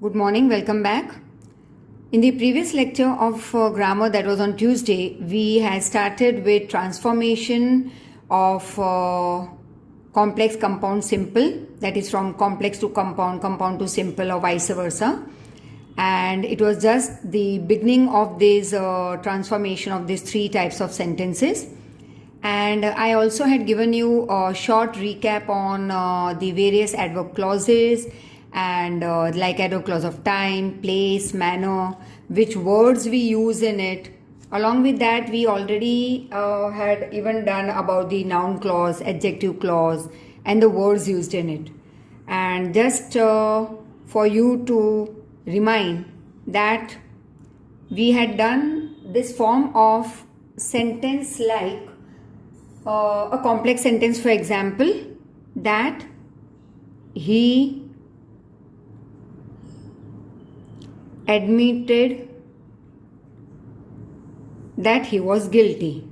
Good morning, welcome back. In the previous lecture of grammar that was on Tuesday, we had started with transformation of complex compound simple, that is from complex to compound, compound to simple or vice versa. And it was just the beginning of this transformation of these three types of sentences. And I also had given you a short recap on the various adverb clauses and like adverb clause of time, place, manner, which words we use in it. Along with that, we already had even done about the noun clause, adjective clause, and the words used in it. And just for you to remind that we had done this form of sentence like a complex sentence, for example, that he admitted that he was guilty.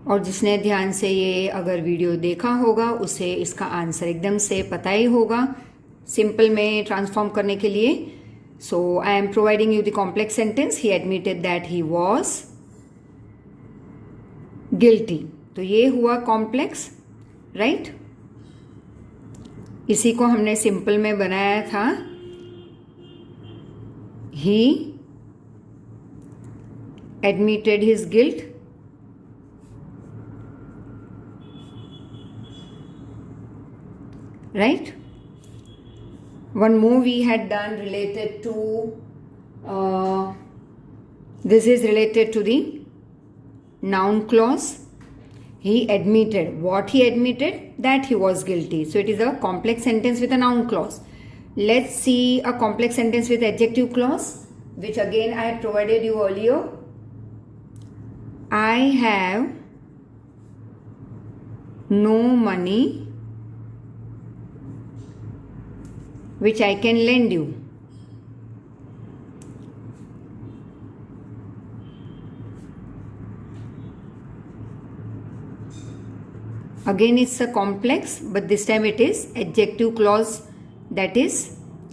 और जिसने ध्यान से ये अगर video देखा होगा उसे इसका आंसर एकदम से पता ही होगा सिंपल में ट्रांसफॉर्म करने के लिए. So I am providing you the complex sentence. He admitted that he was guilty. तो ये हुआ कॉम्प्लेक्स, राइट? इसी को हमने सिंपल में बनाया था. ही admitted his guilt. Right? One more we had done related to this is related to the noun clause. He admitted. What he admitted? That he was guilty. So it is a complex sentence with a noun clause. Let's see a complex sentence with adjective clause, which again I had provided you earlier. I have no money which I can lend you. Again it's a complex, but this time it is adjective clause. That is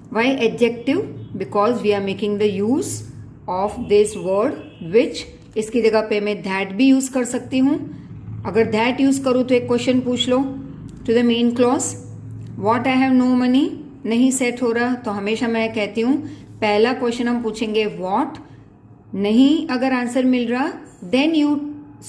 why adjective? Because we are making the use of this word which. इसकी जगह पे मैं that भी use कर सकती हूँ. अगर that use करूँ तो एक क्वेश्चन पूछ लो to the main clause. What I have no money नहीं सेट हो रहा, तो हमेशा मैं कहती हूँ पहला क्वेश्चन हम पूछेंगे व्हाट. नहीं अगर आंसर मिल रहा then you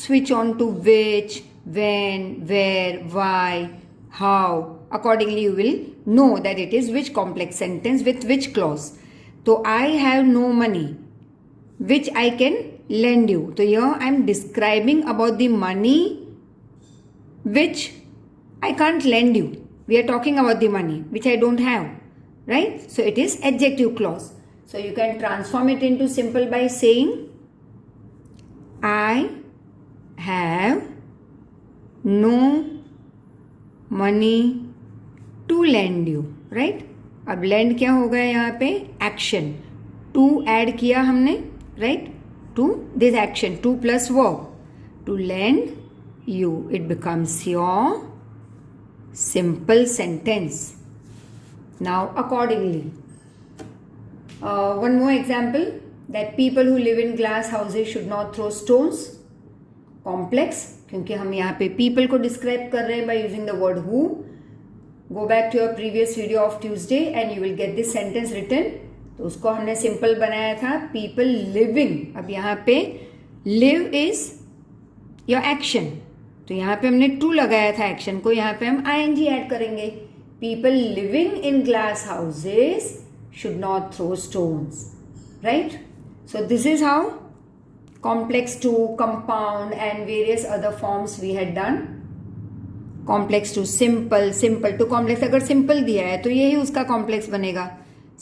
switch on to which, when, where, why, how. Accordingly you will know that it is which complex sentence with which clause. तो I have no money which I can lend you. तो यह I am describing about the money which I can't lend you. We are talking about the money which I don't have, right? So it is adjective clause. So you can transform it into simple by saying I have no money to lend you, right? अब lend क्या हो गया यहाँ पे? Action. To add किया हमने, right? To this action. To plus verb. To lend you. It becomes your simple sentence. Now accordingly, one more example, that people who live in glass houses should not throw stones. Complex, क्योंकि हम यहाँ पे people को describe कर रहे हैं by using the word who. Go back to your previous video of Tuesday and you will get this sentence written. तो उसको हमने simple बनाया था people living. अब यहाँ पे live is your action. तो यहाँ पे हमने टू लगाया था एक्शन को, यहाँ पे हम ing ऐड करेंगे. People living in glass houses should not throw stones, right? So this is how complex to, compound and various other forms we had done. Complex to simple, simple to complex. अगर simple दिया है तो यही उसका complex बनेगा.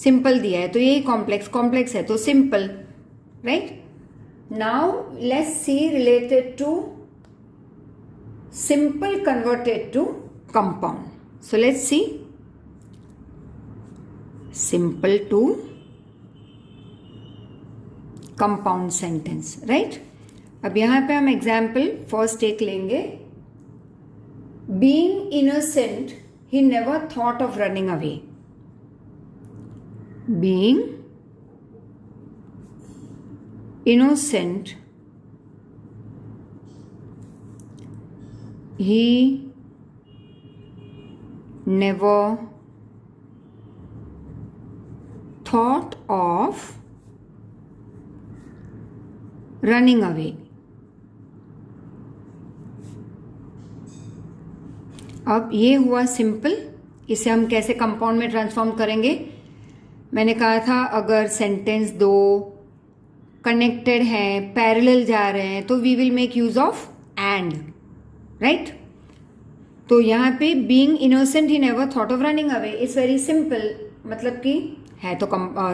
Simple दिया है तो यही कॉम्प्लेक्स, कॉम्प्लेक्स है तो simple, right? Now let's see related to simple converted to compound. So let's see simple to compound sentence, right? अब यहाँ पे हम एग्जाम्पल फर्स्ट एक लेंगे. Being innocent he never thought of running away. Being innocent, he never thought of running away. अब ये हुआ simple. इसे हम कैसे कंपाउंड में ट्रांसफॉर्म करेंगे? मैंने कहा था अगर सेंटेंस दो कनेक्टेड हैं, पैरेलल जा रहे हैं, तो we will make use of and, right? तो यहाँ पे being innocent he never thought of running away is very simple. मतलब कि है तो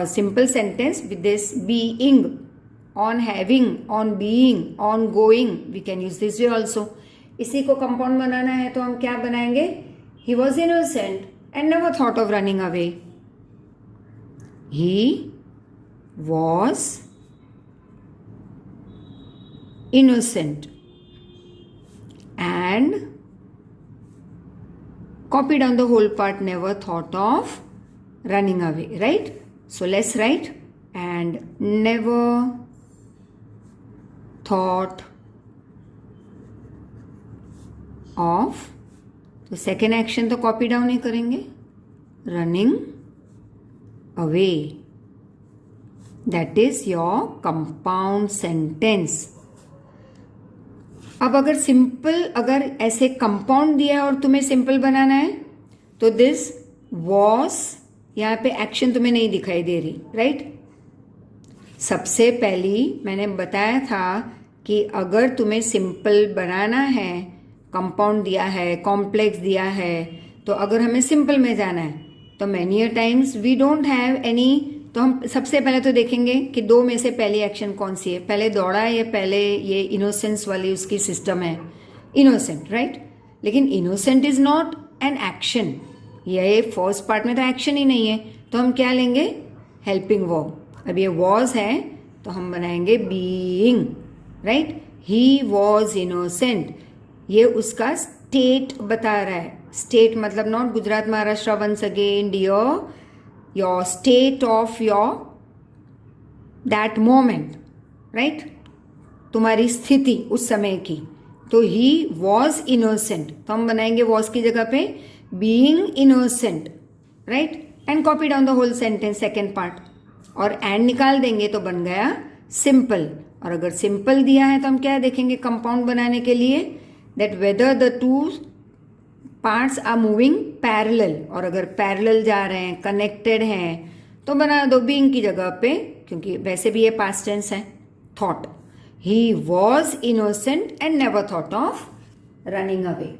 simple sentence with this being, on having, on being, on going, we can use this way also. इसी को compound बनाना है तो हम क्या बनाएंगे? He was innocent and never thought of running away. He was innocent and copy down the whole part, never thought of running away, right? So let's write and never thought of. तो second action तो copy down ही करेंगे, running away. That is your compound sentence. अब अगर simple, अगर ऐसे compound दिया है और तुम्हें सिंपल बनाना है तो दिस वॉज, यहाँ पे एक्शन तुम्हें नहीं दिखाई दे रही, राइट? सबसे पहली मैंने बताया था कि अगर तुम्हें सिंपल बनाना है, कंपाउंड दिया है, कॉम्प्लेक्स दिया है, तो अगर हमें सिंपल में जाना है तो many a times we don't have any. तो हम सबसे पहले तो देखेंगे कि दो में से पहली एक्शन कौन सी है, पहले दौड़ा है या पहले ये इनोसेंस वाली उसकी सिस्टम है, इनोसेंट, राइट? लेकिन innocent is not an action. ये फर्स्ट पार्ट में तो एक्शन ही नहीं है, तो हम क्या लेंगे? Helping verb. अब ये वॉज है तो हम बनाएंगे being, right? He was innocent. ये उसका स्टेट बता रहा है. स्टेट मतलब not Gujarat Maharashtra once again dear, your state of your that moment, right? तुम्हारी स्थिति उस समय की. तो he was innocent, तो हम बनाएंगे was की जगह पे being innocent, right? and copy down the whole sentence second part, और and निकाल देंगे तो बन गया simple. और अगर सिंपल दिया है तो हम क्या देखेंगे कंपाउंड बनाने के लिए? that whether the two parts are moving parallel. और अगर पैरेलल जा रहे हैं, कनेक्टेड हैं, तो बना दो बीइंग की जगह पे, क्योंकि वैसे भी ये पास्ट टेंस है. Thought, he was innocent and never thought of running away.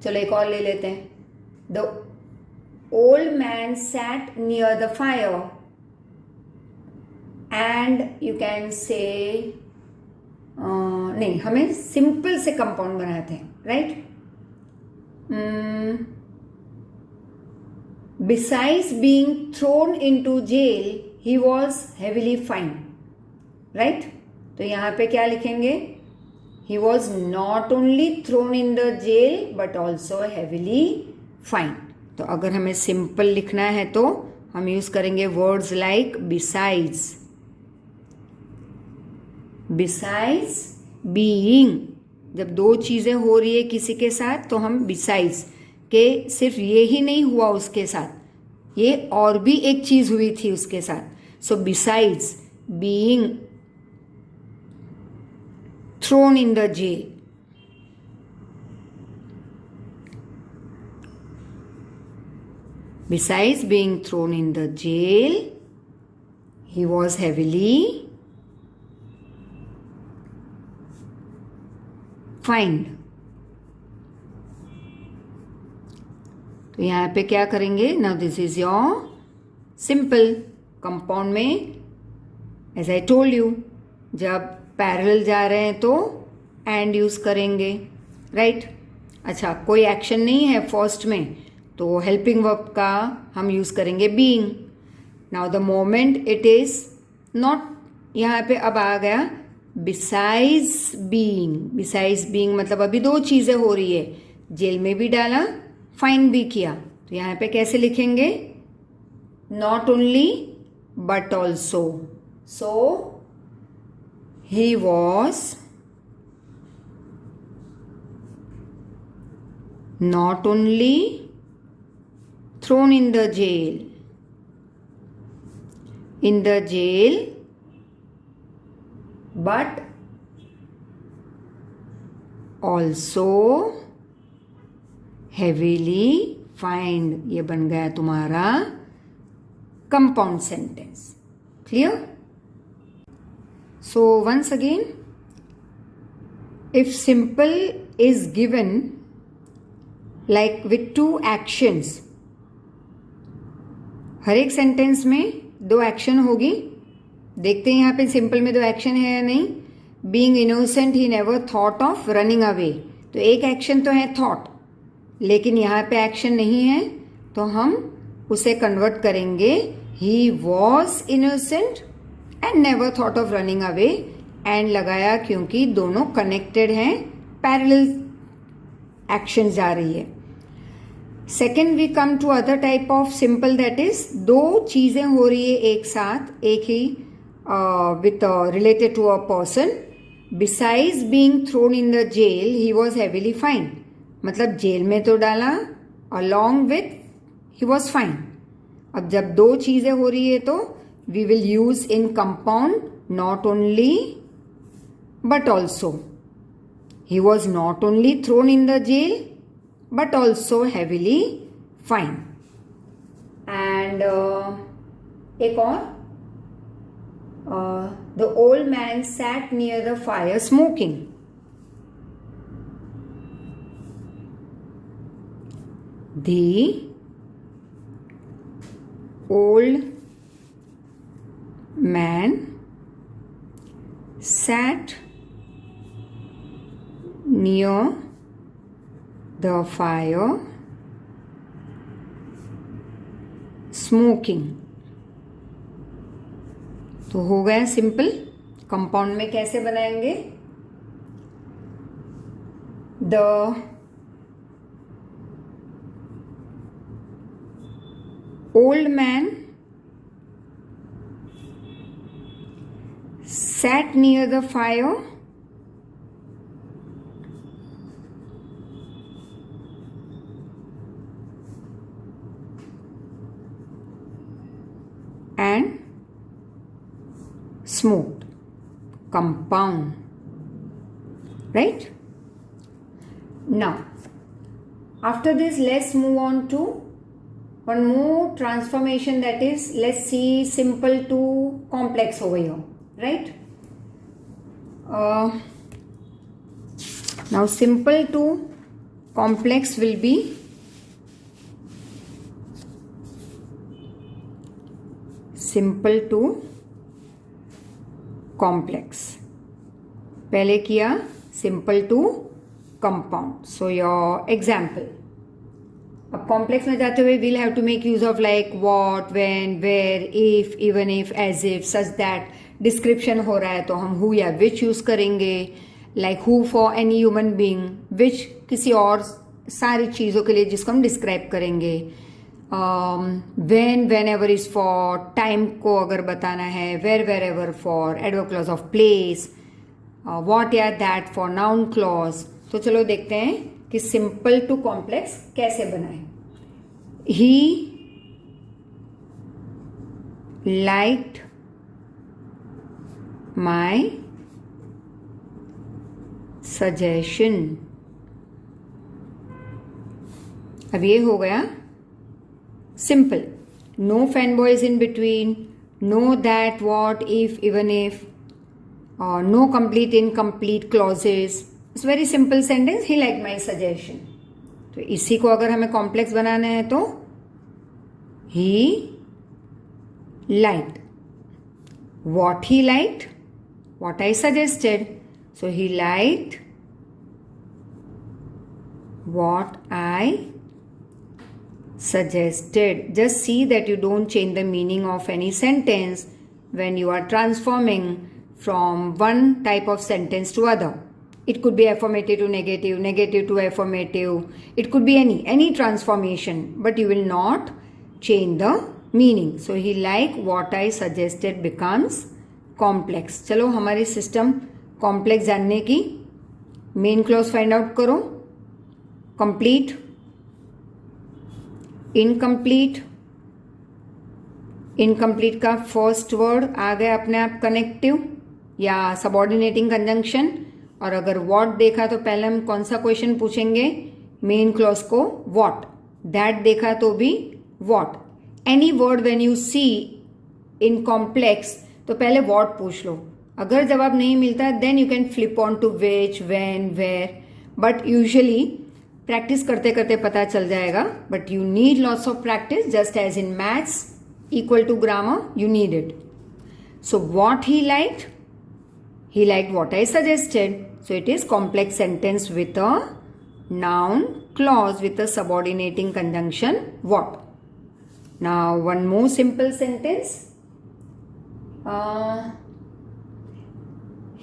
चलो एक और ले लेते हैं. The old man sat near the fire and you can say, नहीं, हमें सिंपल से कंपाउंड बनाते हैं, right? Besides being thrown into jail, he was heavily fined, right? तो यहाँ पे क्या लिखेंगे? He was not only thrown in the jail but also heavily fined. तो अगर हमें सिंपल लिखना है तो हम यूज करेंगे words like besides, besides being. जब दो चीजें हो रही है किसी के साथ तो हम बिसाइड्स के, सिर्फ ये ही नहीं हुआ उसके साथ, ये और भी एक चीज हुई थी उसके साथ. So besides being thrown in the jail, besides being thrown in the jail, he was heavily fined. तो यहां पे क्या करेंगे? Now this is your simple. Compound में एज आई टोल्ड यू, जब पैरेलल जा रहे हैं तो एंड यूज करेंगे, राइट? अच्छा, कोई एक्शन नहीं है फर्स्ट में तो हेल्पिंग वर्ब का हम यूज करेंगे being. Now the moment it is not, यहां पे अब आ गया बिसाइड्स बीइंग. बिसाइड्स बीइंग मतलब अभी दो चीजें हो रही है, जेल में भी डाला फाइंड भी किया, तो यहां पे कैसे लिखेंगे? Not only but also. So he was not only thrown in the jail, but also heavily fined. ये बन गया तुम्हारा compound sentence. Clear? So once again, if simple is given like with two actions, हर एक sentence में दो action होगी. देखते हैं यहाँ पे सिंपल में दो एक्शन है या नहीं. Being innocent he never thought of running away, तो एक एक्शन तो है थॉट, लेकिन यहाँ पे एक्शन नहीं है, तो हम उसे कन्वर्ट करेंगे ही was innocent and never thought of running away, and लगाया क्योंकि दोनों कनेक्टेड हैं, पैरेलल एक्शन जा रही है. Second we come to other type of simple, that is दो चीजें हो रही है एक साथ, एक ही with related to a person. Besides being thrown in the jail he was heavily fined, मतलब जेल में तो डाला, along with he was fine. अब जब दो चीजें हो रही है तो we will use in compound not only but also. He was not only throne in the jail but also heavily fined. And एक और, the old man sat near the fire smoking. The old man sat near the fire smoking. तो हो गया simple. Compound में कैसे बनाएंगे? The old man sat near the fire and smoked. Compound. Right? Now, after this, let's move on to one more transformation, that is, let's see simple to complex over here. Right? Now, simple to complex will be simple to complex. पहले किया simple to compound. So your example. अब complex में जाते हुए we'll have to make use of like what, when, where, if, even if, as if, such that. Description हो रहा है तो हम who या which use करेंगे. Like who for any human being, which किसी और सारी चीज़ों के लिए जिसको हम describe करेंगे. when, whenever is for, time को अगर बताना है, where, wherever for, adverb clause of place, what या that for noun clause. तो चलो देखते हैं कि simple to complex कैसे बनाएं. He liked my suggestion. अब ये हो गया simple. No fanboys in between. No that, what, if, even if. No complete, incomplete clauses. It's very simple sentence. He liked my suggestion. तो इसी को अगर हमें complex बनाना है तो he liked. What he liked? What I suggested. So he liked what I suggested. Just see that you don't change the meaning of any sentence when you are transforming from one type of sentence to other. It could be affirmative to negative, negative to affirmative. It could be any transformation, but you will not change the meaning. So he like what I suggested becomes complex. चलो हमारी system complex जानने की main clause find out करो. Complete, incomplete. Incomplete का first word आ गया अपने आप connective या सबऑर्डिनेटिंग कंजंक्शन. और अगर व्हाट देखा तो पहले हम कौन सा क्वेश्चन पूछेंगे, मेन क्लॉज को व्हाट. दैट देखा तो भी what. Any word when you see in complex तो पहले व्हाट पूछ लो. अगर जवाब नहीं मिलता then you can flip on to which, when, where. But usually practice करते करते पता चल जाएगा. But you need lots of practice just as in maths equal to grammar, you need it. So what he liked what I suggested. So it is complex sentence with a noun clause with a subordinating conjunction what. Now one more simple sentence.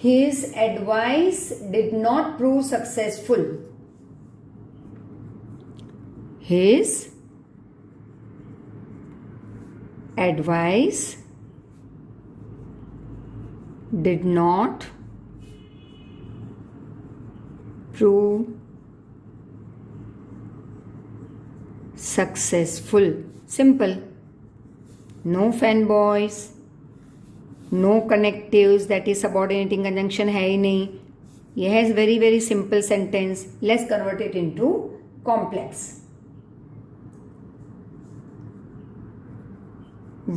His advice did not prove successful. His advice did not prove successful. Simple. No fanboys, no connectives, that is subordinating conjunction है ही नहीं. ये है very very simple sentence. Let's convert it into complex.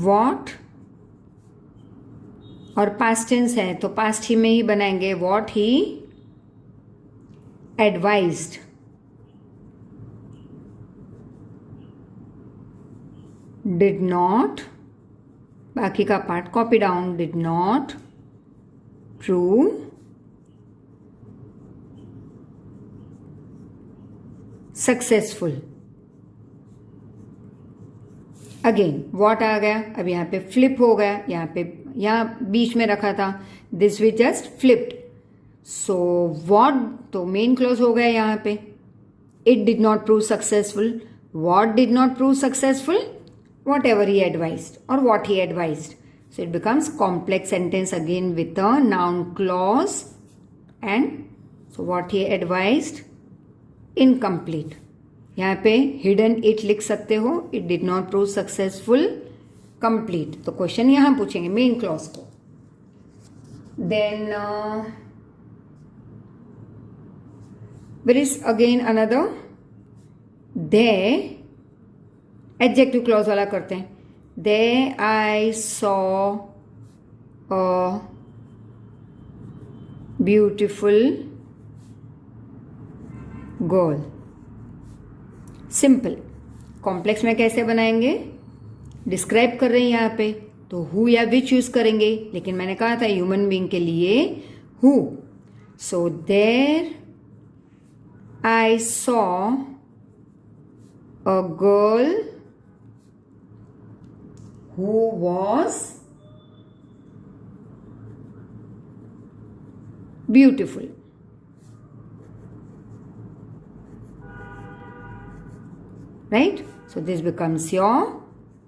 What और past tense है तो past ही में ही बनाएंगे. What he advised. Did not, बाकी का part copy down. Did not prove successful. Again what आ गया. अब यहाँ पे फ्लिप हो गया. यहाँ बीच में रखा था. This we just flipped. So what तो मेन क्लॉज हो गया यहाँ पे. It did not prove successful. What did not prove successful. Whatever he advised और what he advised. So it becomes complex sentence again with a noun clause and so what he advised incomplete. यहाँ पे hidden it लिख सकते हो. It did not prove successful. Complete तो question यहां पूछेंगे main clause को. Then there is again another. The adjective clause वाला करते हैं. They I saw a beautiful girl. Simple. Complex में कैसे बनाएंगे, डिस्क्राइब कर रहे हैं यहाँ पे तो हु या विच यूज करेंगे. लेकिन मैंने कहा था ह्यूमन बीइंग के लिए who. So there I saw a girl who was beautiful. Right? So this becomes your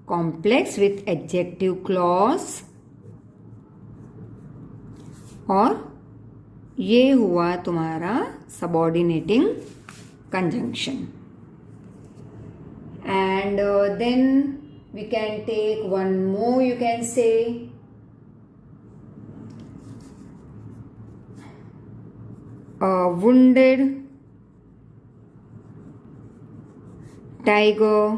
complex with adjective clause. और ये हुआ तुम्हारा subordinating conjunction. And then we can take one more. You can say wounded tiger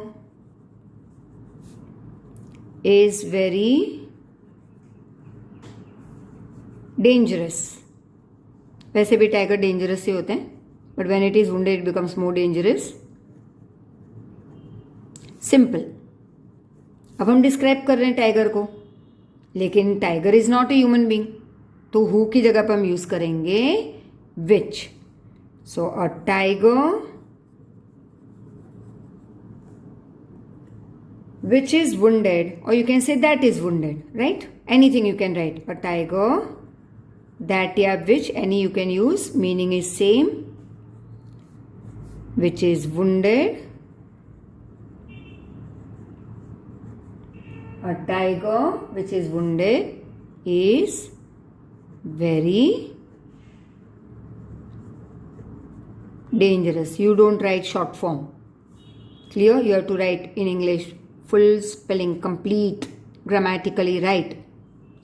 is very dangerous. वैसे भी tiger dangerous ही होते हैं but when it is wounded it becomes more dangerous. Simple. अब हम डिस्क्राइब कर रहे हैं टाइगर को लेकिन tiger is not a human being तो हु की जगह पर हम यूज करेंगे which. So a tiger which is wounded or you can say that is wounded, right? Anything you can write. A tiger that या which any you can use, meaning is same, which is wounded. A tiger which is wounded is very dangerous. You don't write short form. Clear? You have to write in English full spelling, complete, grammatically right.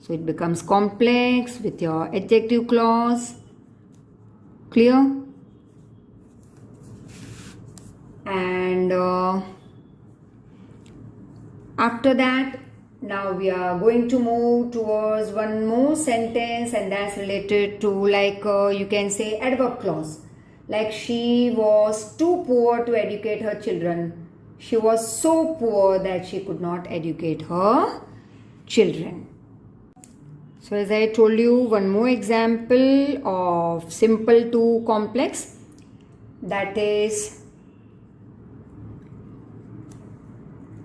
So it becomes complex with your adjective clause. Clear? And after that, now we are going to move towards one more sentence, and that's related to you can say adverb clause. Like she was too poor to educate her children. She was so poor that she could not educate her children. So as I told you, one more example of simple to complex, that is,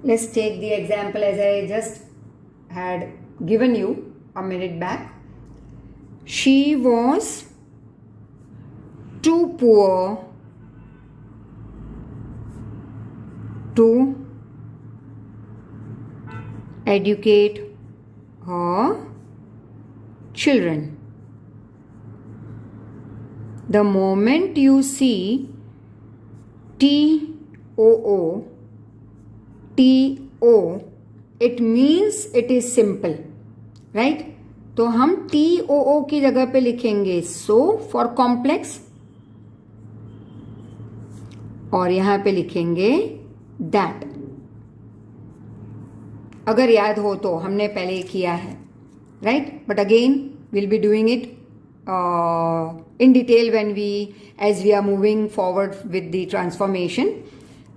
let's take the example as I just had given you a minute back. She was too poor to educate her children. The moment you see TOO, it means it is simple, right? तो हम TOO की जगह पे लिखेंगे so for complex, और यहां पे लिखेंगे that. अगर याद हो तो हमने पहले किया है, right? But again we'll be doing it in detail as we are moving forward with the transformation.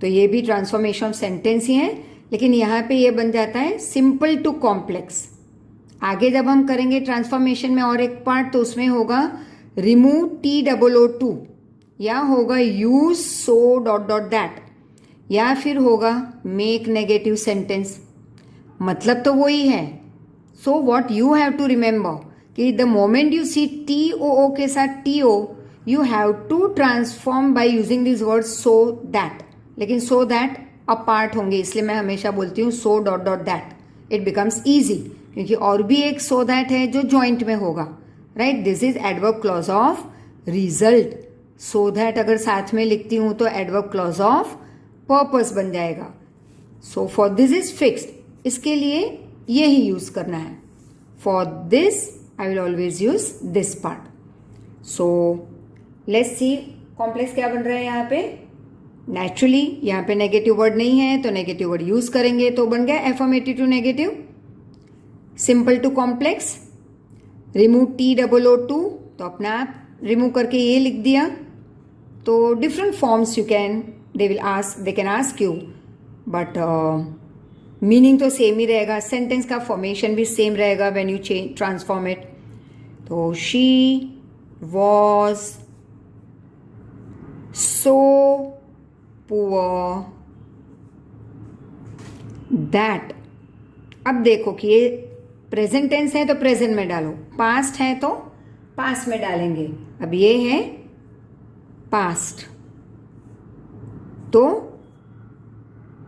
तो ये भी ट्रांसफॉर्मेशन ऑफ सेंटेंस ही है, लेकिन यहाँ पे ये बन जाता है सिंपल टू कॉम्प्लेक्स. आगे जब हम करेंगे ट्रांसफॉर्मेशन में और एक पार्ट, तो उसमें होगा रिमूव TOO2, या होगा use so dot dot that, या फिर होगा मेक नेगेटिव सेंटेंस. मतलब तो वही है. So what you have to remember कि the moment you see TOO के साथ TO, you have to transform by using this word so that. लेकिन सो दैट अपार्ट होंगे, इसलिए मैं हमेशा बोलती हूँ सो dot dot that. It becomes easy, क्योंकि और भी एक सो दैट है जो जॉइंट में होगा, right? This is adverb clause of result. So that अगर साथ में लिखती हूं तो एडवर्ब क्लॉज ऑफ पर्पस बन जाएगा. So for this is fixed, इसके लिए यही यूज करना है. For this I will always use this part. So let's see complex क्या बन रहा है यहाँ पे. नेचुरली यहाँ पे नेगेटिव वर्ड नहीं है, तो नेगेटिव वर्ड यूज करेंगे, तो बन गया affirmative to negative. Simple to complex, remove TOO2, तो अपना आप रिमूव करके ये लिख दिया. तो different forms you can, they can ask you, but meaning तो सेम ही रहेगा. सेंटेंस का फॉर्मेशन भी सेम रहेगा व्हेन यू ट्रांसफॉर्म इट. तो she was so poor that. अब देखो कि ये प्रेजेंट टेंस है तो प्रेजेंट में डालो, पास्ट है तो पास्ट में डालेंगे. अब ये है पास्ट, तो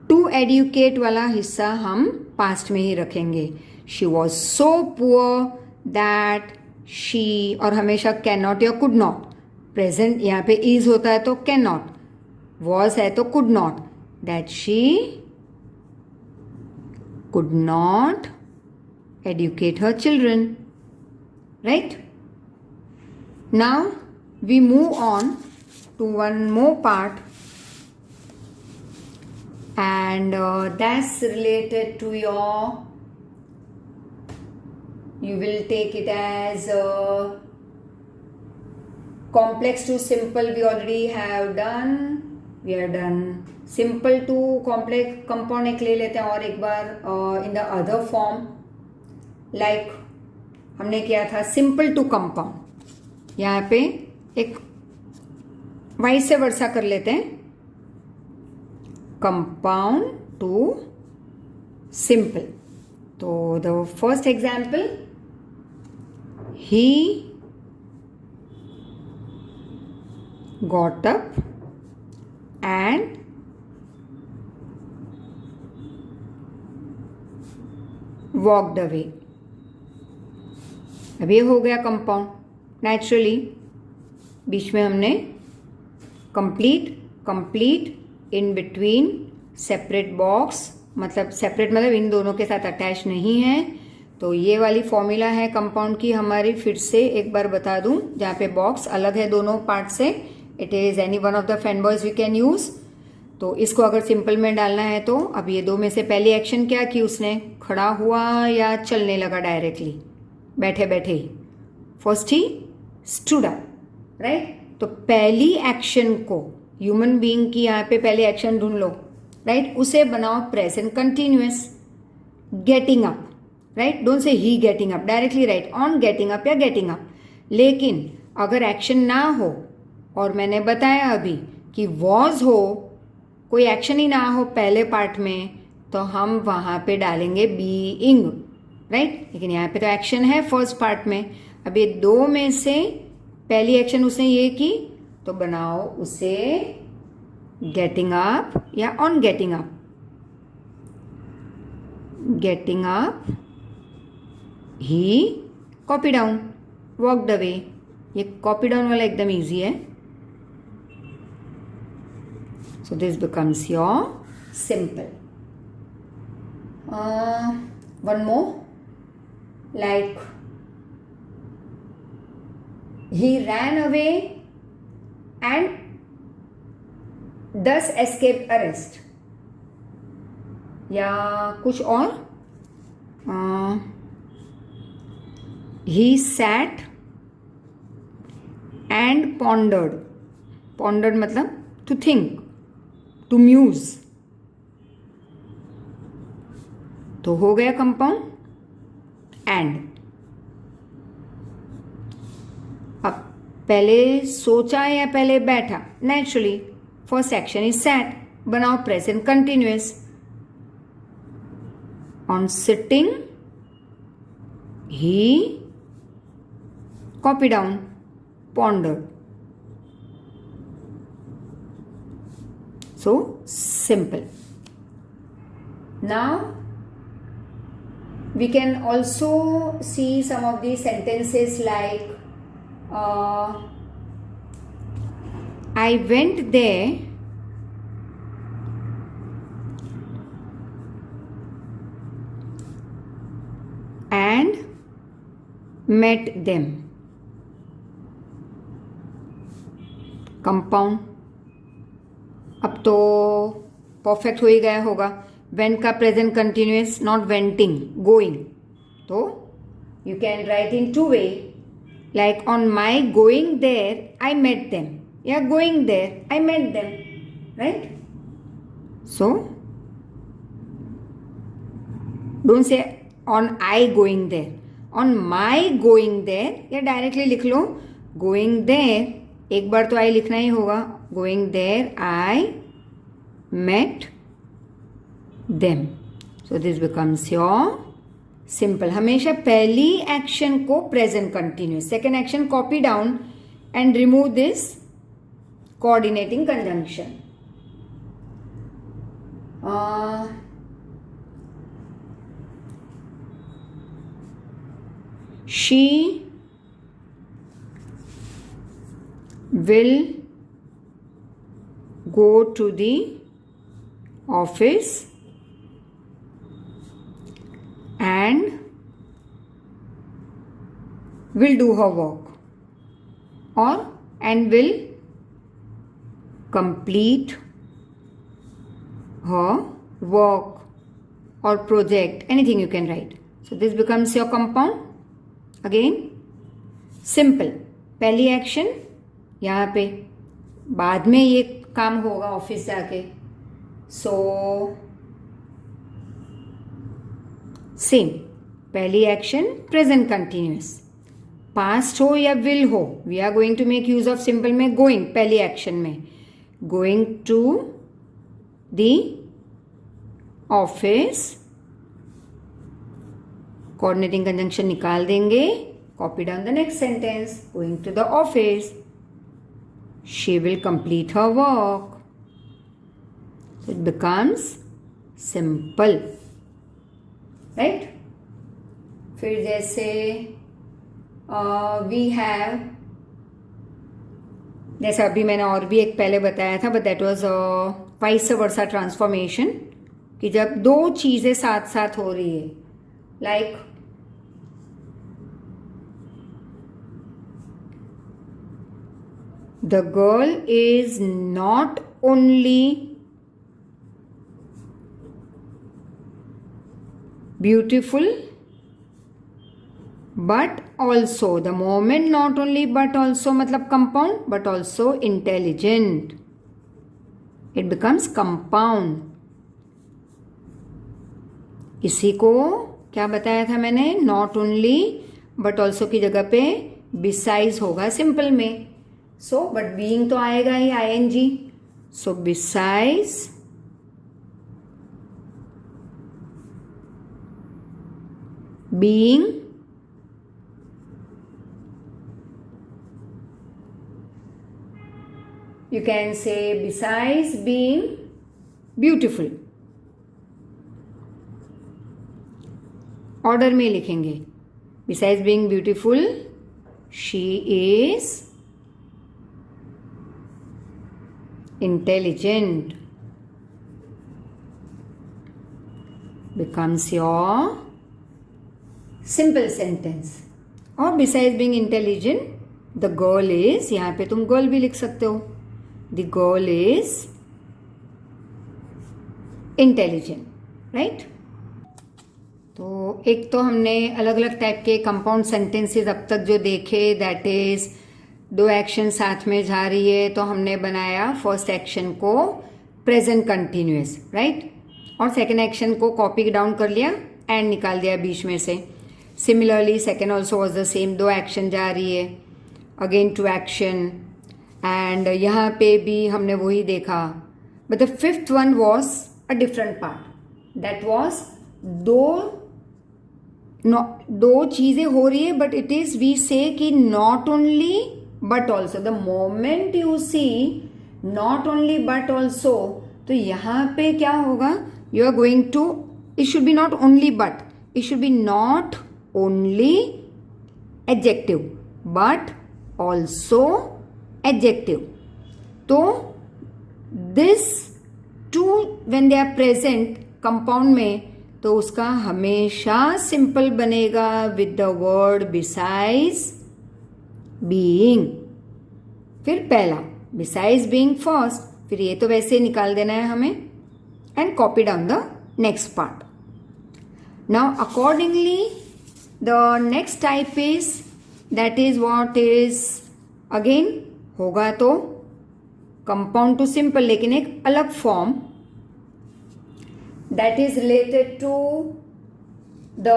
टू एडुकेट वाला हिस्सा हम पास्ट में ही रखेंगे. She was so poor that she, और हमेशा कैन नॉट या कुड नॉट. प्रेजेंट यहाँ पे इज होता है तो कैन नॉट, वॉज है तो could not. That she could not educate her children, right? Now we move on to one more part, and that's related to your, you will take it as complex to simple. We already have done, we have done simple to complex. compound एक ले लेते हैं और एक बार in the other form, like हमने किया था simple to compound. यहाँ पे एक वाइस से वर्षा कर लेते हैं, कंपाउंड टू सिंपल. तो the first example, he got up and walked away. अब ये हो गया कंपाउंड. नेचुरली बीच में हमने complete in between separate box, मतलब सेपरेट मतलब इन दोनों के साथ अटैच नहीं है. तो ये वाली फॉर्मूला है कंपाउंड की हमारी. फिर से एक बार बता दूं, जहाँ पे बॉक्स अलग है दोनों पार्ट से, it is any one of the fan boys we can use. तो इसको अगर सिंपल में डालना है तो अब ये दो में से पहली एक्शन क्या की उसने, खड़ा हुआ या चलने लगा डायरेक्टली, बैठे बैठे ही. फर्स्ट ही स्टूड अप, राइट. तो पहली एक्शन को ह्यूमन बीइंग की यहाँ पे पहले एक्शन ढूंढ लो, राइट. उसे बनाओ present continuous. Getting up, right. Don't say he getting up, directly right on getting up या गेटिंग अप. लेकिन अगर एक्शन ना हो, और मैंने बताया अभी कि वॉज हो, कोई एक्शन ही ना हो पहले पार्ट में, तो हम वहां पे डालेंगे बीइंग, राइट. लेकिन यहाँ पे तो एक्शन है फर्स्ट पार्ट में. अब ये दो में से पहली एक्शन उसने ये की, तो बनाओ उसे गेटिंग अप या on getting up. Getting up, he copy down, walked away. ये कॉपी डाउन वाला एकदम इजी है. So this becomes your simple. One more, like he ran away and thus escaped arrest. या कुछ और, he sat and pondered. Pondered मतलब to think, to muse. तो हो गया कंपाउंड. एंड अब पहले सोचा या पहले बैठा, naturally first action is sat. बनाओ प्रेजेंट कंटिन्यूअस. ऑन सिटिंग ही copy down, pondered. So simple. Now we can also see some of the sentences like I went there and met them. Compound. अब तो perfect हो ही गया होगा. Went का present continuous, not wenting, going. तो you can write in two way, like on my going there I met them, या going there I met them, right. So don't say on I going there, on my going there, या directly लिख लो going there. एक बार तो आई लिखना ही होगा. Going there I met them. So this becomes your simple. हमेशा पहली एक्शन को present continuous, second action copy down and remove this coordinating conjunction. She will go to the office and will do her work, or and will complete her work or project, anything you can write. So this becomes your compound. Again simple. पहली action यहाँ पे, बाद में ये काम होगा office जाके. So same, पहली एक्शन प्रेजेंट कंटिन्यूअस. पास्ट हो या विल हो, we are going to make use of simple में गोइंग. पहली एक्शन में going to the office, coordinating conjunction निकाल देंगे. Copy down the next sentence, going to the office. she will complete her work. It becomes simple, right? फिर जैसे we have, जैसे अभी मैंने और भी एक पहले बताया था, but that was vice versa transformation, कि जब दो चीजें साथ साथ हो रही है, like the girl is not only beautiful but also, the moment not only but also मतलब compound, but also intelligent. It becomes compound. इसी को क्या बताया था मैंने, नॉट ओनली बट ऑल्सो की जगह पे बिसाइज होगा सिंपल में. सो बट बीइंग तो आएगा ही, ING. So besides being you can say besides being beautiful. Order में लिखेंगे. besides being beautiful, she is intelligent. becomes your simple sentence. और besides being intelligent, the girl is, यहाँ पे तुम गर्ल भी लिख सकते हो. The girl is intelligent, right? तो एक तो हमने अलग अलग टाइप के कंपाउंड सेंटेंसेस अब तक जो देखे, दैट इज दो एक्शन साथ में जा रही है, तो हमने बनाया फर्स्ट एक्शन को प्रेजेंट कंटिन्यूअस, राइट? और सेकेंड एक्शन को कॉपी डाउन कर लिया एंड निकाल दिया बीच में से. Similarly second also was the same, दो एक्शन जा रही है, अगेन टू एक्शन, एंड यहाँ पे भी हमने वही देखा. But the fifth one was a different part. That was दो चीजें हो रही है, but it is, we say कि not only but also. The moment you see not only but also, तो यहाँ पे क्या होगा, you are going to, it should be not only but, it should be not only adjective but also adjective. तो this two when they are present compound में, तो उसका हमेशा सिंपल बनेगा with the word besides being. फिर पहला besides being first, फिर ये तो वैसे निकाल देना है हमें, and copy down the next part. Now accordingly the next type is, that is what is, again होगा तो कंपाउंड टू सिंपल, लेकिन एक अलग form, that is related to the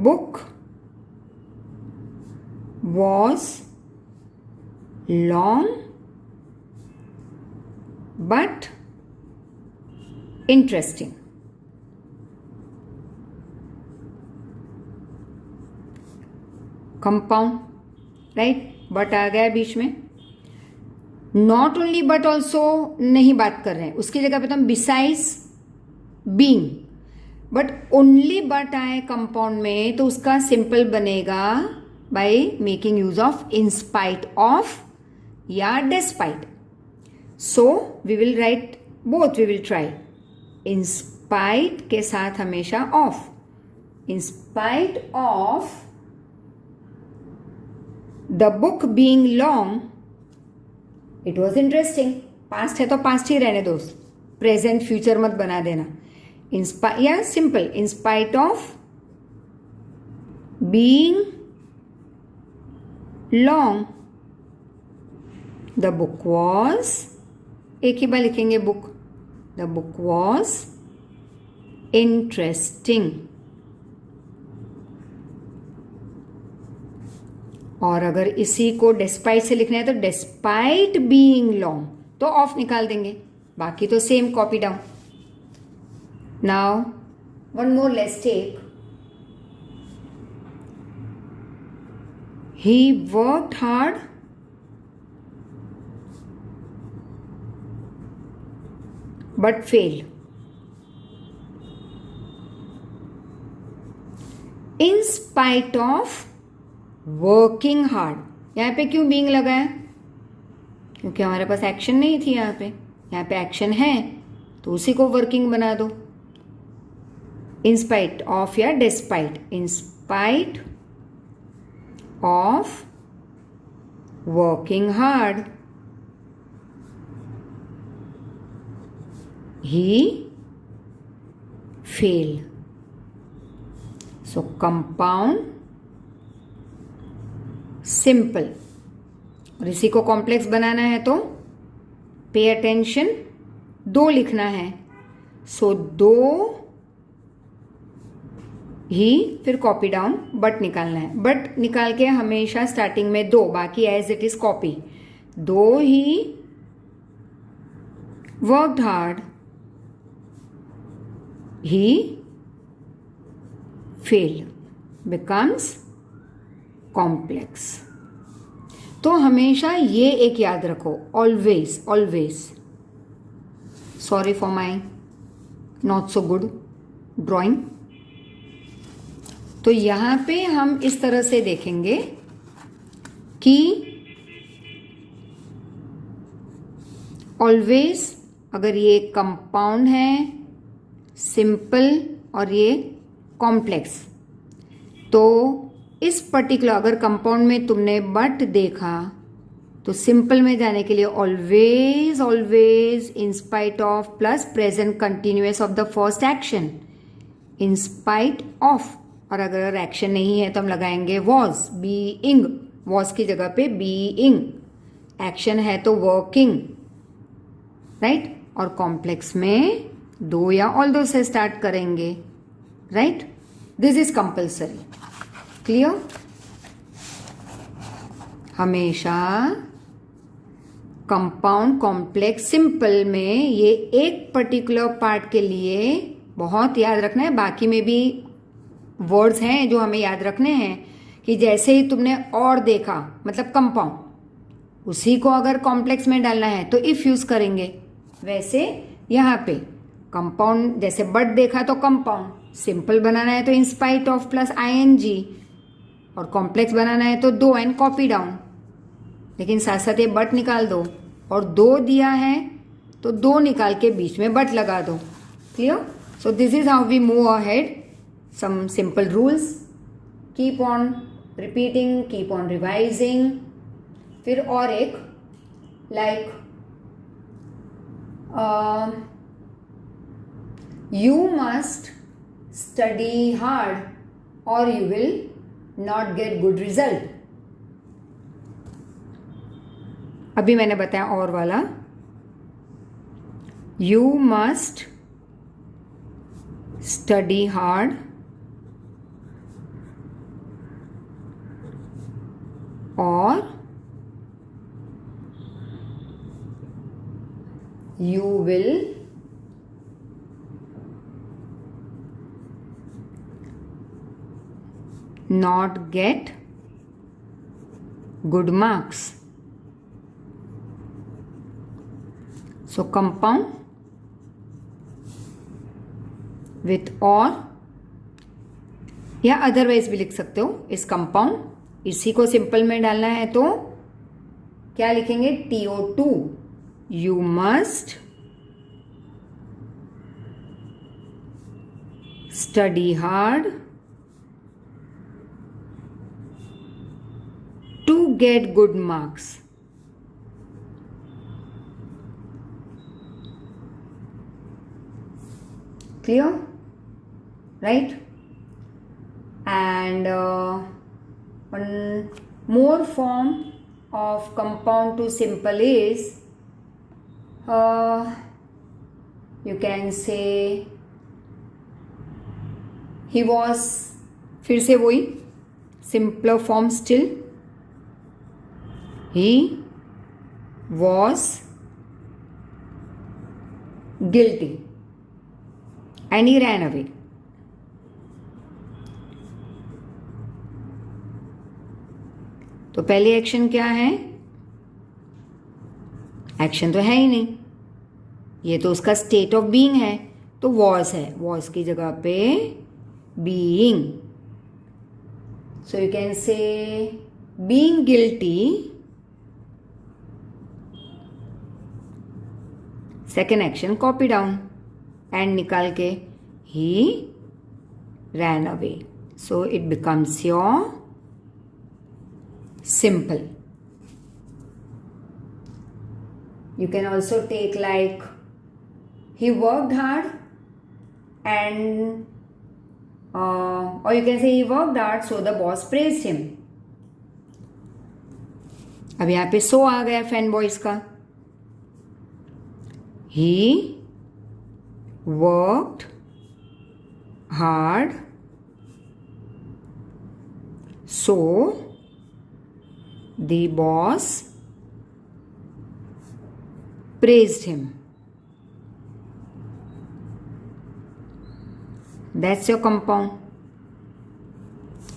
book was long but interesting. Compound, right? But आ गया बीच में. Not only but also नहीं बात कर रहे हैं, उसकी जगह पे तो हम besides being, but only but आए कंपाउंड में, तो उसका सिंपल बनेगा by making use of in spite of या despite. So we will write both, we will try. In spite के साथ हमेशा of, in spite of the book being long, it was interesting. Past है तो पास्ट ही रहने दो, प्रेजेंट फ्यूचर मत बना देना. या simple, in spite of being long the book was, एक ही बार लिखेंगे book, the book was interesting. और अगर इसी को डेस्पाइट से लिखना है तो डेस्पाइट बीइंग लॉन्ग, तो ऑफ निकाल देंगे, बाकी तो same, copy down. Now one more, let's take he worked hard but failed. In spite of working hard. यहाँ पे क्यों being लगा है? क्योंकि हमारे पास एक्शन नहीं थी यहाँ पे एक्शन है तो उसी को वर्किंग बना दो. इन स्पाइट ऑफ या despite. In spite of working hard he failed. So compound simple. और इसी को कॉम्प्लेक्स बनाना है तो पे अटेंशन, 2 लिखना है. सो 2 ही, फिर कॉपी डाउन, बट निकालना है. बट निकाल के हमेशा स्टार्टिंग में 2, बाकी as it is copy. 2 he worked hard he failed becomes complex. तो हमेशा ये एक याद रखो, always. Sorry for my not so good drawing. तो यहां पे हम इस तरह से देखेंगे कि ऑलवेज अगर ये कंपाउंड है, सिंपल और ये कॉम्प्लेक्स, तो इस पर्टिकुलर अगर कंपाउंड में तुमने बट देखा तो सिंपल में जाने के लिए always in spite of plus present continuous of the first action. In spite of, और अगर एक्शन नहीं है तो हम लगाएंगे वॉज, बीइंग. वॉज की जगह पे बीइंग. एक्शन है तो वर्किंग, राइट. और कॉम्प्लेक्स में 2 या ऑल दो से स्टार्ट करेंगे, right. This is compulsory. Clear. हमेशा कंपाउंड, कॉम्प्लेक्स, सिंपल में ये एक पर्टिकुलर पार्ट के लिए बहुत याद रखना है. बाकी में भी वर्ड्स हैं जो हमें याद रखने हैं कि जैसे ही तुमने और देखा मतलब कंपाउंड, उसी को अगर कॉम्प्लेक्स में डालना है तो इफ यूज करेंगे. वैसे यहाँ पे कंपाउंड जैसे बट देखा तो कंपाउंड, सिंपल बनाना है तो in spite of plus I N G, और कॉम्प्लेक्स बनाना है तो 2 एंड कॉपी डाउन. लेकिन साथ साथ ये बट निकाल दो, और 2 दिया है तो 2 निकाल के बीच में बट लगा दो. Clear. So this is how we move ahead. Some simple rules, keep on repeating, keep on revising. फिर और एक like you must study hard or you will not get good result. अभी मैंने बताया और वाला, you must study hard or you will not get good marks. So compound with or या otherwise भी लिख सकते हो. इस कंपाउंड, इसी को सिंपल में डालना है तो क्या लिखेंगे? TO2. You must study hard to get good marks. Clear? Right? And one more form of compound to simple is you can say he was, फिर से वही simpler form still, he was guilty and he ran away. तो पहली action क्या है? Action तो है ही नहीं, ये तो उसका स्टेट ऑफ बीइंग है, तो वॉज है, वॉज की जगह पे बीइंग. सो यू कैन से being guilty. Second action copy down and निकाल के ही ran away. So it becomes your simple. You can also take like he worked hard and or you can say he worked hard so the boss praised him. अब यहाँ पे so आ गया fan boys का. He worked hard so the boss praised him. That's your compound.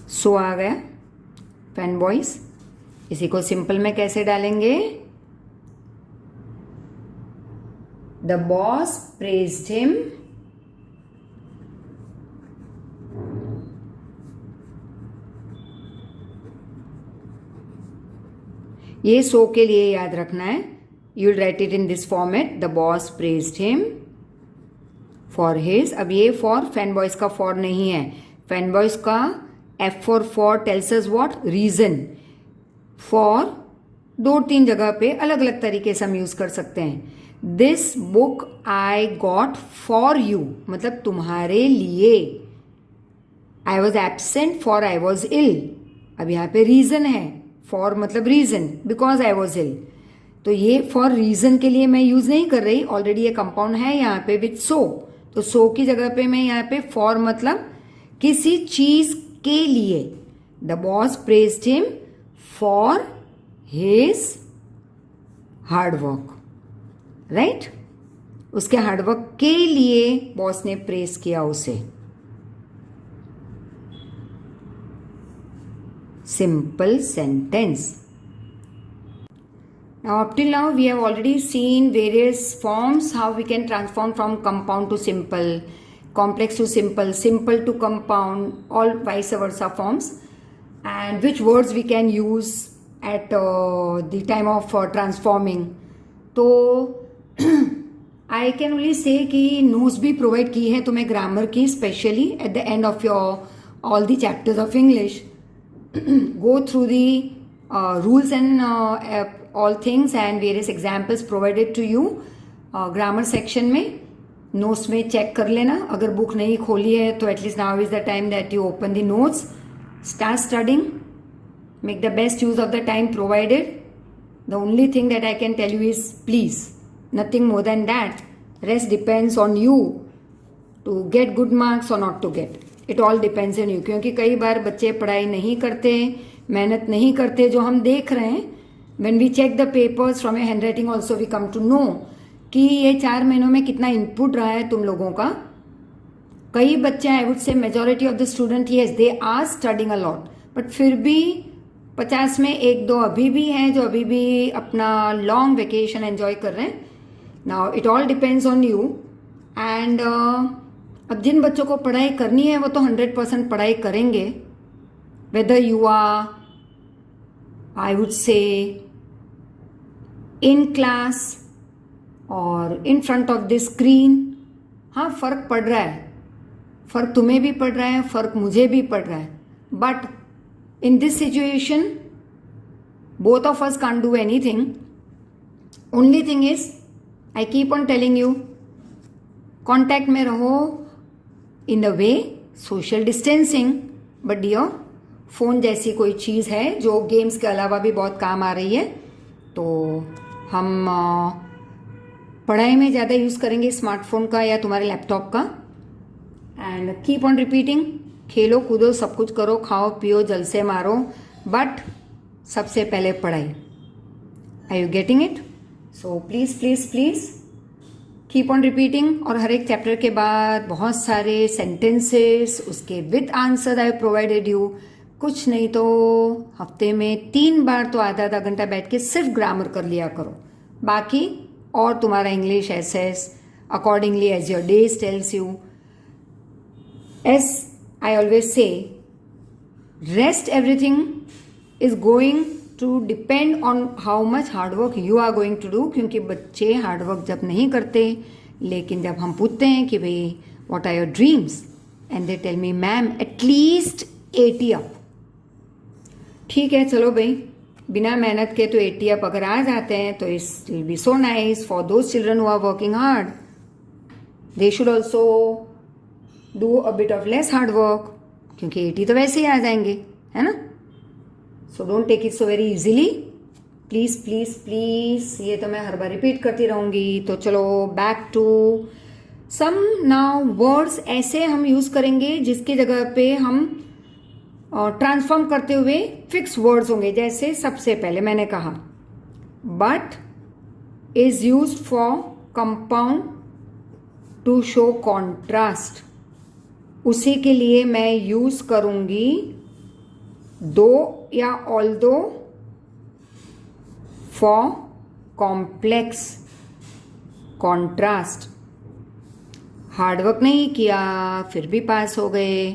So आ गया fan boys. इसी को simple में कैसे डालेंगे? The boss praised him ये सो के लिए याद रखना है. You will write it in this format. The boss praised him for his. अब ये फॉर फैन बॉयज का फॉर नहीं है. फैन बॉयज का F for tells us what? Reason. For 2-3 जगह पे अलग अलग तरीके से हम यूज कर सकते हैं. This book I got for you मतलब तुम्हारे लिए. I was absent for I was ill. अब यहाँ पे रीजन है. फॉर मतलब reason, because I was ill. तो ये फॉर रीजन के लिए मैं यूज नहीं कर रही. ऑलरेडी ये कंपाउंड है यहाँ पे विथ सो. तो सो की जगह पे मैं यहाँ पे फॉर मतलब किसी चीज के लिए. The boss praised him for his hard work. Right? उसके हार्डवर्क के लिए बॉस ने प्रेज किया उसे. Simple sentence. Now up till now we have already seen various forms how we can transform from compound to simple, complex to simple, simple to compound, all vice versa forms, and which words we can use at the time of transforming. तो I can only say कि notes भी provide की है तुम्हें grammar की, specially at the end of your all the chapters of English. Go through the rules and all things and various examples provided to you grammar section में. notes में check कर लेना. अगर book नहीं खोली है तो at least now is the time that you open the notes, start studying, make the best use of the time provided. The only thing that I can tell you is please, nothing more than that. Rest depends on you to get good marks or not to get. It all depends on you. क्योंकि कई बार बच्चे पढ़ाई नहीं करते, मेहनत नहीं करते, जो हम देख रहे हैं. When we check the papers from a handwriting also we come to know कि ये 4 महीनों में कितना इनपुट रहा है तुम लोगों का. कई बच्चे, I would say majority of the student, yes they are studying a lot, but फिर भी 50 में 1-2 अभी भी हैं जो अभी भी अपना लॉन्ग वेकेशन एंजॉय कर रहे हैं. Now it all depends on you. And अब जिन बच्चों को पढ़ाई करनी है वो तो 100% पढ़ाई करेंगे. Weather you are, I would say, in class और in front of the screen. हाँ, फर्क पड़ रहा है. फर्क तुम्हें भी पड़ रहा है, फर्क मुझे भी पड़ रहा है. But in this situation both of us can't do anything. Only thing is I keep on telling you, contact में रहो in the way social distancing. But dear, phone जैसी कोई चीज़ है जो गेम्स के अलावा भी बहुत काम आ रही है. तो हम पढ़ाई में ज़्यादा यूज़ करेंगे स्मार्टफोन का या तुम्हारे लैपटॉप का. And keep on repeating. खेलो कूदो सब कुछ करो, खाओ पियो जलसे मारो, बट सबसे पहले पढ़ाई. Are you getting it? So please please please keep on repeating. और हर एक चैप्टर के बाद बहुत सारे सेंटेंसेस उसके with answer I provided you. कुछ नहीं तो हफ्ते में 3 बार तो आधा आधा घंटा बैठ के सिर्फ ग्रामर कर लिया करो, बाकी और तुम्हारा English assess accordingly as your days tells you. As I always say, rest everything is going to depend on how much hard work you are going to do. क्योंकि बच्चे हार्ड वर्क जब नहीं करते, लेकिन जब हम पूछते हैं कि भाई what are your dreams and they tell me ma'am at least 80 up. ठीक है चलो भाई, बिना मेहनत के तो 80 अप अगर आ जाते हैं तो it's will be so nice for those children who are working hard. They should also do a bit of less hard work, क्योंकि 80 तो वैसे ही आ जाएंगे, है ना. So don't take it so very easily, please please please. ये तो मैं हर बार रिपीट करती रहूंगी. तो चलो back to some now words ऐसे हम यूज करेंगे जिसकी जगह पे हम ट्रांसफॉर्म करते हुए फिक्स वर्ड्स होंगे. जैसे सबसे पहले मैंने कहा but is use for compound to show contrast. उसी के लिए मैं यूज करूंगी दो या although for complex contrast. Hard work नहीं किया फिर भी पास हो गए,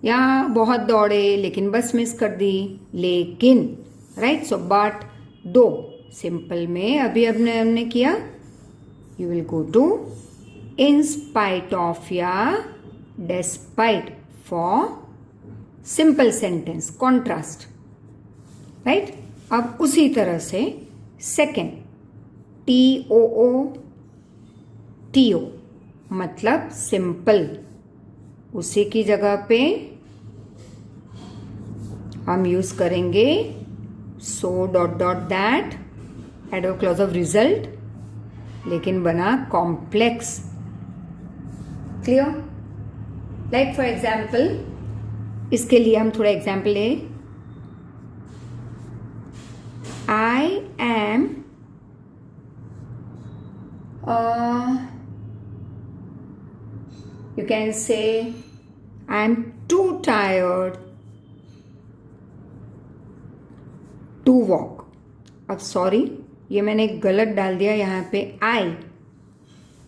या बहुत दौड़े लेकिन बस मिस कर दी, लेकिन right. So but though simple में अभी हमने किया, you will go to in spite of या despite for simple sentence contrast, right. अब उसी तरह से सेकेंड TOO मतलब सिंपल, उसी की जगह पे हम यूज करेंगे so dot dot that adverb clause of result, लेकिन बना complex. Clear. Like for example, इसके लिए हम थोड़ा एग्जाम्पल ले. I am you can say I am too tired to walk. अब सॉरी, ये मैंने गलत डाल दिया यहाँ पे I,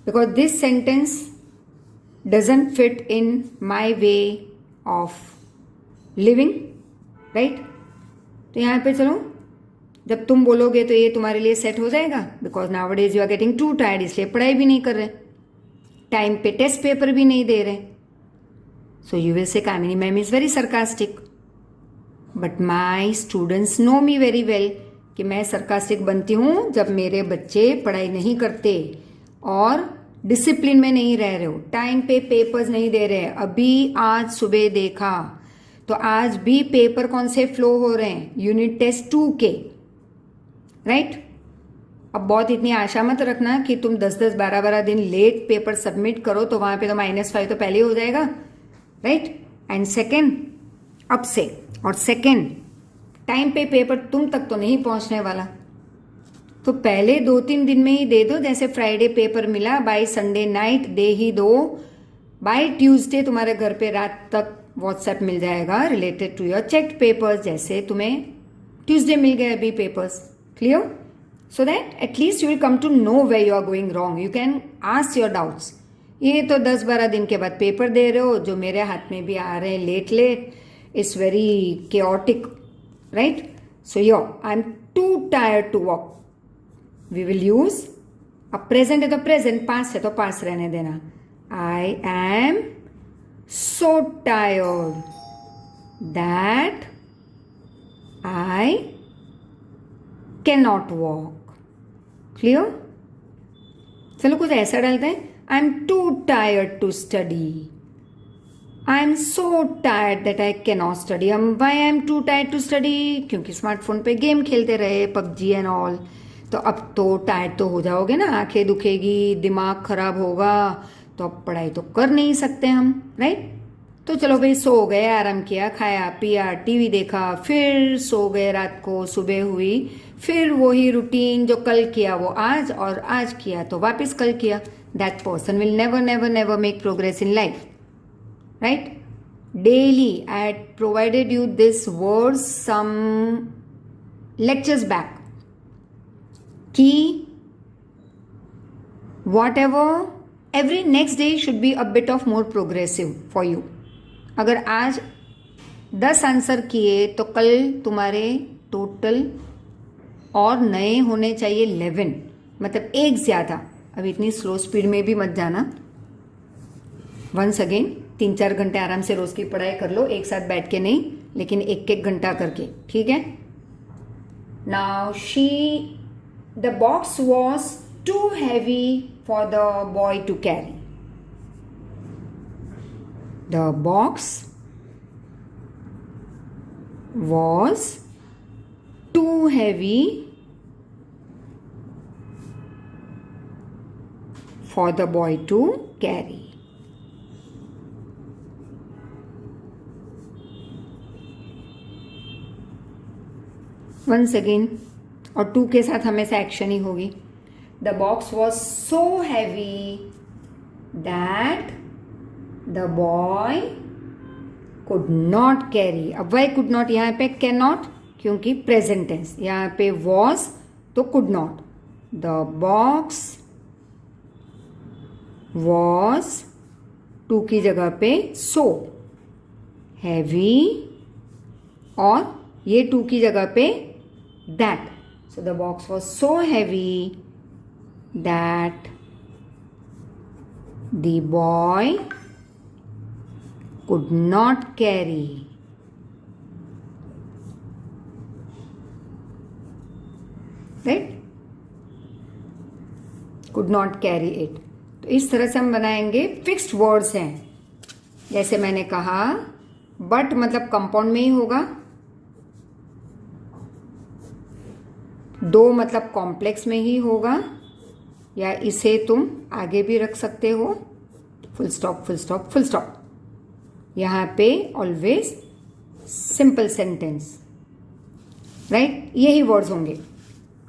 because this sentence doesn't fit in my way of living, right. तो यहाँ पे चलो, जब तुम बोलोगे तो ये तुम्हारे लिए सेट हो जाएगा, because nowadays you are getting too tired, इसलिए पढ़ाई भी नहीं कर रहे, टाइम पे टेस्ट पेपर भी नहीं दे रहे. सो you will say Kamini ma'am is very sarcastic, but my students know me very well कि मैं सरकास्टिक बनती हूँ जब मेरे बच्चे पढ़ाई नहीं करते और डिसिप्लिन में नहीं रह रहे हो, टाइम पे पेपर्स नहीं दे रहे. अभी आज सुबह देखा तो आज भी पेपर कौन से फ्लो हो रहे हैं, यूनिट टेस्ट 2 के, राइट. अब बहुत इतनी आशा मत रखना कि तुम 10-10 12-12 दिन लेट पेपर सबमिट करो तो वहां पे तो -5 तो पहले ही हो जाएगा, राइट. एंड सेकेंड अब से, और सेकेंड टाइम पे पेपर तुम तक तो नहीं पहुंचने वाला, तो पहले 2-3 दिन में ही दे दो. जैसे फ्राइडे पेपर मिला, बाय संडे नाइट दे ही दो, बाय ट्यूसडे तुम्हारे घर पे रात तक व्हाट्सएप मिल जाएगा related to your checked papers, जैसे तुम्हें ट्यूसडे मिल गए अभी papers. Clear. So that at least you will come to know where you are going wrong, you can ask your doubts. ये तो 10-12 दिन के बाद पेपर दे रहे हो, जो मेरे हाथ में भी आ रहे हैं late late, it's very chaotic, right. So yo I am too tired to walk. We will use, अब प्रेजेंट है तो प्रेजेंट, पास है तो पास रहने देना. I am so tired that I cannot walk. Clear? चलो कुछ ऐसा डालते हैं. I am too tired to study. I am so tired that I cannot study. Why I am too tired to study? क्योंकि स्मार्टफोन पे game खेलते रहे, PUBG and all. तो अब तो टायर्ड तो हो जाओगे ना, आंखें दुखेगी, दिमाग खराब होगा, तो अब पढ़ाई तो कर नहीं सकते हम, राइट. तो चलो भाई सो गए, आराम किया, खाया पिया, टीवी देखा, फिर सो गए, रात को सुबह हुई, फिर वही रूटीन जो कल किया वो आज, और आज किया तो वापस कल किया. That person will never never never make progress in life, right. daily. I had provided you this words some lectures back कि whatever every next day should be a bit of more progressive for you. अगर आज 10 answer किए तो कल तुम्हारे total और नए होने चाहिए 11, मतलब एक ज़्यादा. अब इतनी स्लो स्पीड में भी मत जाना. वंस अगेन 3-4 घंटे आराम से रोज़ की पढ़ाई कर लो, एक साथ बैठ के नहीं, लेकिन एक एक घंटा करके, ठीक है. Now the box was too heavy for the boy to carry. The box was too heavy for the boy to carry. Once again, और टू के साथ हमेशा एक्शन ही होगी. The box was so heavy that the boy could not carry. अब why could not, यहाँ पे cannot क्योंकि present tense, यहाँ पे was तो could not. The box was to की जगह पे so heavy और ये to की जगह पे that. So the box was so heavy that the boy could not carry. Right? Could not carry it. तो इस तरह से हम बनाएंगे. फिक्स्ड वर्ड्स हैं, जैसे मैंने कहा बट मतलब कंपाउंड में ही होगा, दो मतलब कॉम्प्लेक्स में ही होगा, या इसे तुम आगे भी रख सकते हो. Full stop full stop full stop. यहाँ पे ऑलवेज सिंपल सेंटेंस, राइट, यही वर्ड्स होंगे.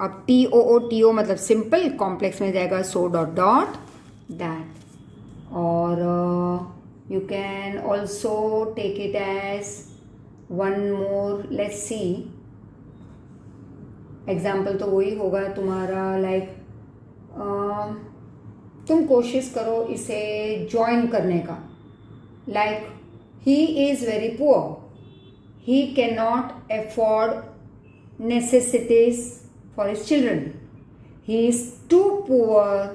अब TOO मतलब सिंपल, कॉम्प्लेक्स में जाएगा सो डॉट डॉट दैट. और you can also take it as one more. Let's see example तो वही होगा तुम्हारा. लाइक तुम कोशिश करो इसे ज्वाइन करने का. Like he is very poor, he can not afford necessities for his children. He is too poor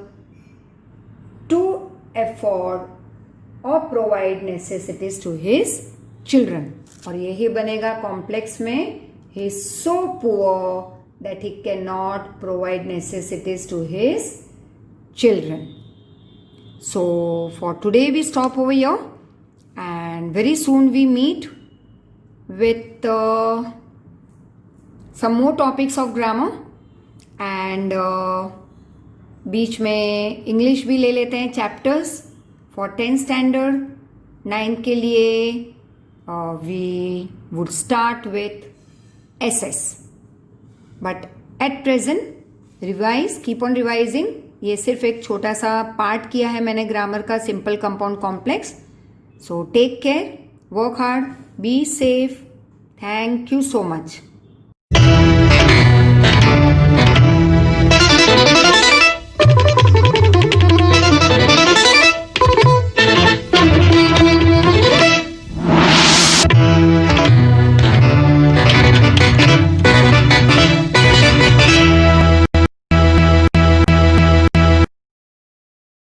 to afford और provide necessities to his children. और यही बनेगा कॉम्प्लेक्स में. He is so poor that he cannot provide necessities to his children. So for today we stop over here, and very soon we meet with some more topics of grammar, and बीच में English भी ले लेते हैं chapters for 10th standard. 9th के लिए we would start with SS. But at present revise, keep on revising. ये सिर्फ एक छोटा सा पार्ट किया है मैंने ग्रामर का, simple compound complex. So take care, work hard, be safe. Thank you so much.